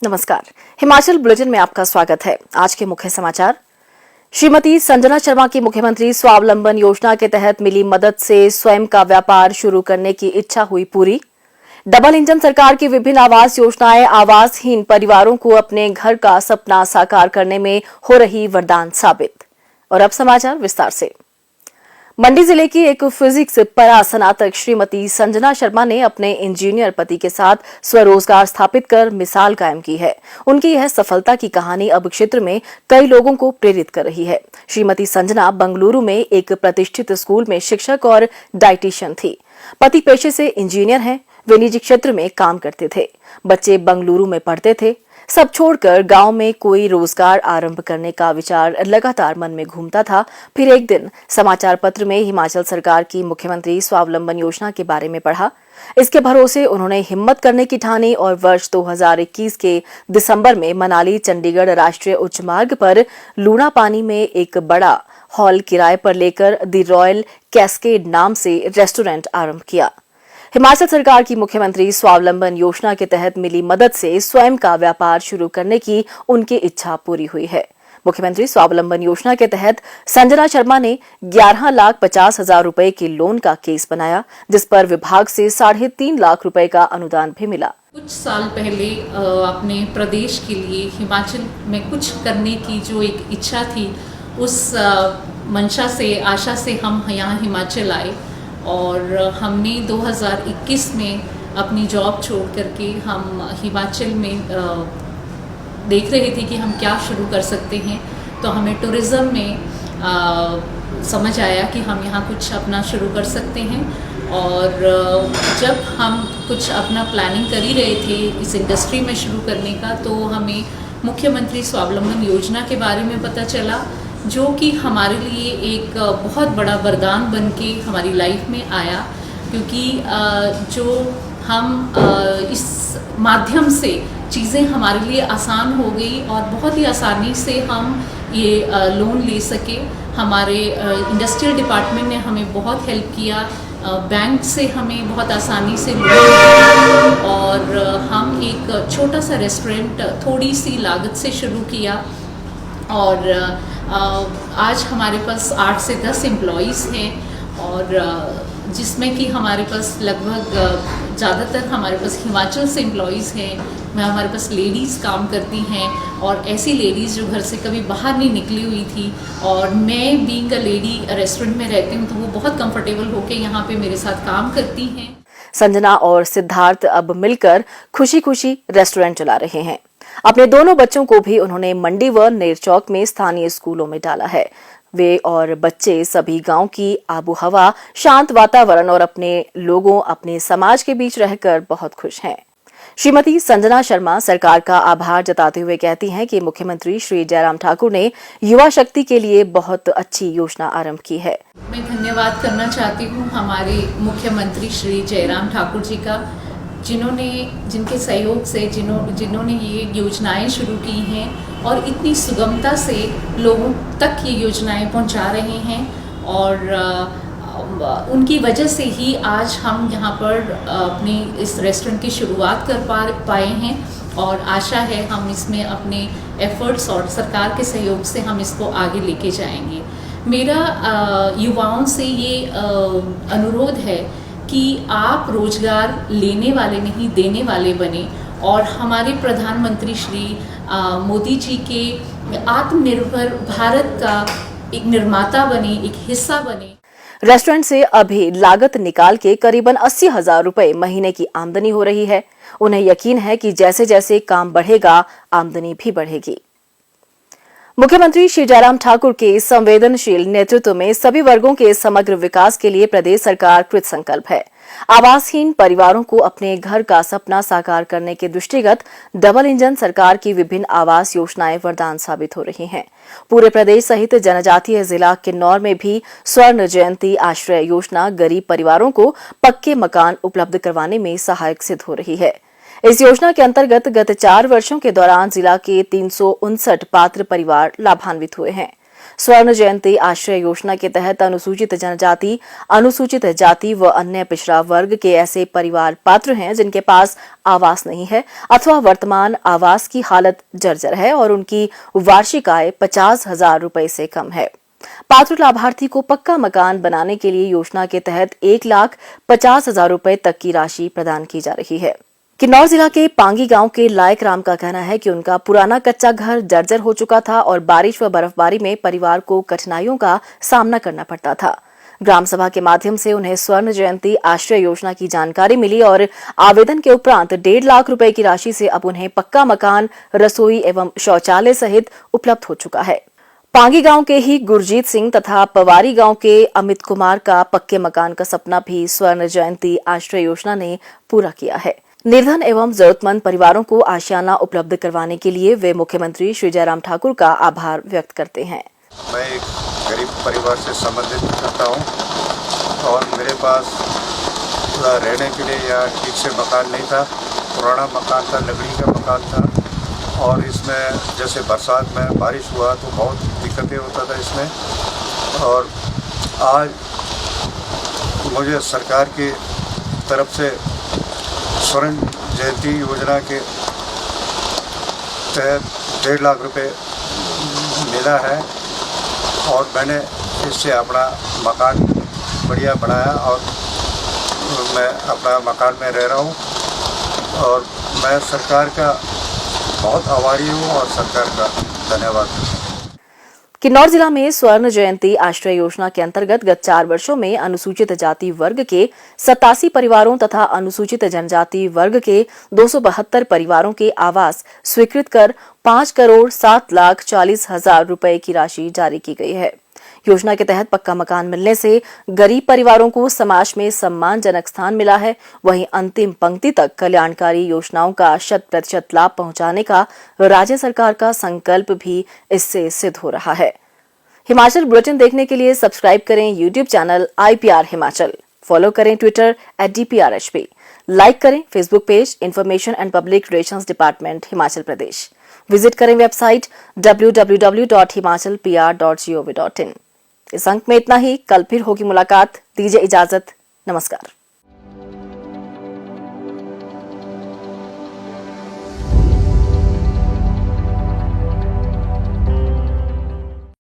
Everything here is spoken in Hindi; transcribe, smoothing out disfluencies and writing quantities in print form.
नमस्कार। हिमाचल बुलेटिन में आपका स्वागत है। आज के मुख्य समाचार। श्रीमती संजना शर्मा की मुख्यमंत्री स्वावलंबन योजना के तहत मिली मदद से स्वयं का व्यापार शुरू करने की इच्छा हुई पूरी। डबल इंजन सरकार की विभिन्न आवास योजनाएं आवासहीन परिवारों को अपने घर का सपना साकार करने में हो रही वरदान साबित। और अब समाचार विस्तार से। मंडी जिले की एक फिजिक्स परा स्नातक श्रीमती संजना शर्मा ने अपने इंजीनियर पति के साथ स्वरोजगार स्थापित कर मिसाल कायम की है। उनकी यह सफलता की कहानी अब क्षेत्र में कई लोगों को प्रेरित कर रही है। श्रीमती संजना बंगलुरु में एक प्रतिष्ठित स्कूल में शिक्षक और डाइटिशियन थी। पति पेशे से इंजीनियर हैं। वे निजी क्षेत्र में काम करते थे। बच्चे बंगलुरु में पढ़ते थे। सब छोड़कर गांव में कोई रोजगार आरंभ करने का विचार लगातार मन में घूमता था। फिर एक दिन समाचार पत्र में हिमाचल सरकार की मुख्यमंत्री स्वावलंबन योजना के बारे में पढ़ा। इसके भरोसे उन्होंने हिम्मत करने की ठानी और वर्ष 2021 के दिसंबर में मनाली चंडीगढ़ राष्ट्रीय उच्च मार्ग पर लूणा पानी में एक बड़ा हॉल किराए पर लेकर द रॉयल कैस्केड नाम से रेस्टोरेंट आरंभ किया। हिमाचल सरकार की मुख्यमंत्री स्वावलंबन योजना के तहत मिली मदद से स्वयं का व्यापार शुरू करने की उनकी इच्छा पूरी हुई है। मुख्यमंत्री स्वावलंबन योजना के तहत संजना शर्मा ने 11,50,000 रुपए के लोन का केस बनाया, जिस पर विभाग से 3.5 लाख रुपए का अनुदान भी मिला। कुछ साल पहले अपने प्रदेश के लिए हिमाचल में कुछ करने की जो एक इच्छा थी, उस मंशा से आशा से हम यहाँ हिमाचल आए और हमने 2021 में अपनी जॉब छोड़ करके हम हिमाचल में देख रहे थे कि हम क्या शुरू कर सकते हैं। तो हमें टूरिज़्म में समझ आया कि हम यहाँ कुछ अपना शुरू कर सकते हैं। और जब हम कुछ अपना प्लानिंग कर ही रहे थे इस इंडस्ट्री में शुरू करने का, तो हमें मुख्यमंत्री स्वावलंबन योजना के बारे में पता चला, जो कि हमारे लिए एक बहुत बड़ा वरदान बन के हमारी लाइफ में आया। क्योंकि जो हम इस माध्यम से चीज़ें हमारे लिए आसान हो गई और बहुत ही आसानी से हम ये लोन ले सके। हमारे इंडस्ट्रियल डिपार्टमेंट ने हमें बहुत हेल्प किया। बैंक से हमें बहुत आसानी से लोन और हम एक छोटा सा रेस्टोरेंट थोड़ी सी लागत से शुरू किया और आज हमारे पास 8 से 10 एम्प्लॉइज़ हैं और जिसमें कि हमारे पास लगभग ज़्यादातर हमारे पास हिमाचल से एम्प्लॉइज़ हैं। हमारे पास लेडीज़ काम करती हैं और ऐसी लेडीज़ जो घर से कभी बाहर नहीं निकली हुई थी, और मैं बीइंग अ लेडी रेस्टोरेंट में रहती हूँ, तो वो बहुत कंफर्टेबल होकर यहाँ पे मेरे साथ काम करती हैं। संजना और सिद्धार्थ अब मिलकर खुशी खुशी रेस्टोरेंट चला रहे हैं। अपने दोनों बच्चों को भी उन्होंने मंडी व नेरचौक में स्थानीय स्कूलों में डाला है। वे और बच्चे सभी गांव की आबो हवा, शांत वातावरण और अपने लोगों, अपने समाज के बीच रहकर बहुत खुश हैं। श्रीमती संजना शर्मा सरकार का आभार जताते हुए कहती हैं कि मुख्यमंत्री श्री जयराम ठाकुर ने युवा शक्ति के लिए बहुत अच्छी योजना आरंभ की है। मैं धन्यवाद करना चाहती हूँ हमारे मुख्यमंत्री श्री जयराम ठाकुर जी का, जिनके सहयोग से जिन्होंने ये योजनाएं शुरू की हैं और इतनी सुगमता से लोगों तक ये योजनाएं पहुंचा रहे हैं। और उनकी वजह से ही आज हम यहाँ पर अपनी इस रेस्टोरेंट की शुरुआत कर पाए हैं और आशा है हम इसमें अपने एफर्ट्स और सरकार के सहयोग से हम इसको आगे लेके जाएंगे। मेरा युवाओं से ये अनुरोध है कि आप रोजगार लेने वाले नहीं, देने वाले बने और हमारे प्रधानमंत्री श्री मोदी जी के आत्मनिर्भर भारत का एक निर्माता बने, एक हिस्सा बने। रेस्टोरेंट से अभी लागत निकाल के करीबन 80,000 रुपए महीने की आमदनी हो रही है। उन्हें यकीन है कि जैसे जैसे काम बढ़ेगा, आमदनी भी बढ़ेगी। मुख्यमंत्री श्री जयराम ठाकुर के संवेदनशील नेतृत्व में सभी वर्गों के समग्र विकास के लिए प्रदेश सरकार कृत संकल्प है। आवासहीन परिवारों को अपने घर का सपना साकार करने के दृष्टिगत डबल इंजन सरकार की विभिन्न आवास योजनाएं वरदान साबित हो रही हैं। पूरे प्रदेश सहित जनजातीय जिला किन्नौर में भी स्वर्ण जयंती आश्रय योजना गरीब परिवारों को पक्के मकान उपलब्ध करवाने में सहायक सिद्ध हो रही है। इस योजना के अंतर्गत गत 4 वर्षों के दौरान जिला के 359 पात्र परिवार लाभान्वित हुए हैं। स्वर्ण जयंती आश्रय योजना के तहत अनुसूचित जनजाति, अनुसूचित जाति व अन्य पिछड़ा वर्ग के ऐसे परिवार पात्र हैं जिनके पास आवास नहीं है अथवा वर्तमान आवास की हालत जर्जर है और उनकी वार्षिक आय 50,000 रुपए से कम है। पात्र लाभार्थी को पक्का मकान बनाने के लिए योजना के तहत 1,50,000 रुपए तक की राशि प्रदान की जा रही है। किन्नौर जिला के पांगी गांव के लायक राम का कहना है कि उनका पुराना कच्चा घर जर्जर हो चुका था और बारिश व बर्फबारी में परिवार को कठिनाइयों का सामना करना पड़ता था। ग्राम सभा के माध्यम से उन्हें स्वर्ण जयंती आश्रय योजना की जानकारी मिली और आवेदन के उपरांत 1.5 लाख रुपए की राशि से अब उन्हें पक्का मकान, रसोई एवं शौचालय सहित उपलब्ध हो चुका है। पांगी गांव के ही गुरजीत सिंह तथा पवारी गांव के अमित कुमार का पक्के मकान का सपना भी स्वर्ण जयंती आश्रय योजना ने पूरा किया है। निर्धन एवं जरूरतमंद परिवारों को आशियाना उपलब्ध करवाने के लिए वे मुख्यमंत्री श्री जयराम ठाकुर का आभार व्यक्त करते हैं। मैं एक गरीब परिवार से संबंधित करता हूं और मेरे पास रहने के लिए यहाँ ठीक से मकान नहीं था। पुराना मकान था, लकड़ी का मकान था और इसमें जैसे बरसात में बारिश हुआ तो बहुत दिक्कतें होता था इसमें। और आज मुझे सरकार की तरफ से स्वर्ण जयंती योजना के तहत 1.5 लाख रुपए मिला है और मैंने इससे अपना मकान बढ़िया बनाया और मैं अपना मकान में रह रहा हूँ और मैं सरकार का बहुत आभारी हूँ और सरकार का धन्यवाद। किन्नौर जिला में स्वर्ण जयंती आश्रय योजना के अंतर्गत गत 4 वर्षों में अनुसूचित जाति वर्ग के 87 परिवारों तथा अनुसूचित जनजाति वर्ग के 272 परिवारों के आवास स्वीकृत कर 5,07,40,000 रुपए की राशि जारी की गई है। योजना के तहत पक्का मकान मिलने से गरीब परिवारों को समाज में सम्मानजनक स्थान मिला है। वहीं अंतिम पंक्ति तक कल्याणकारी योजनाओं का 100% लाभ पहुंचाने का राज्य सरकार का संकल्प भी इससे सिद्ध हो रहा है। हिमाचल बुलेटिन देखने के लिए सब्सक्राइब करें YouTube channel IPR Himachal, follow करें ट्विटर @DPRHP, लाइक करें Facebook page information and public relations department Himachal Pradesh, visit करें वेबसाइट www.himachalpr.gov.in। इस अंक में इतना ही। कल फिर होगी मुलाकात। दीजिए इजाजत। नमस्कार।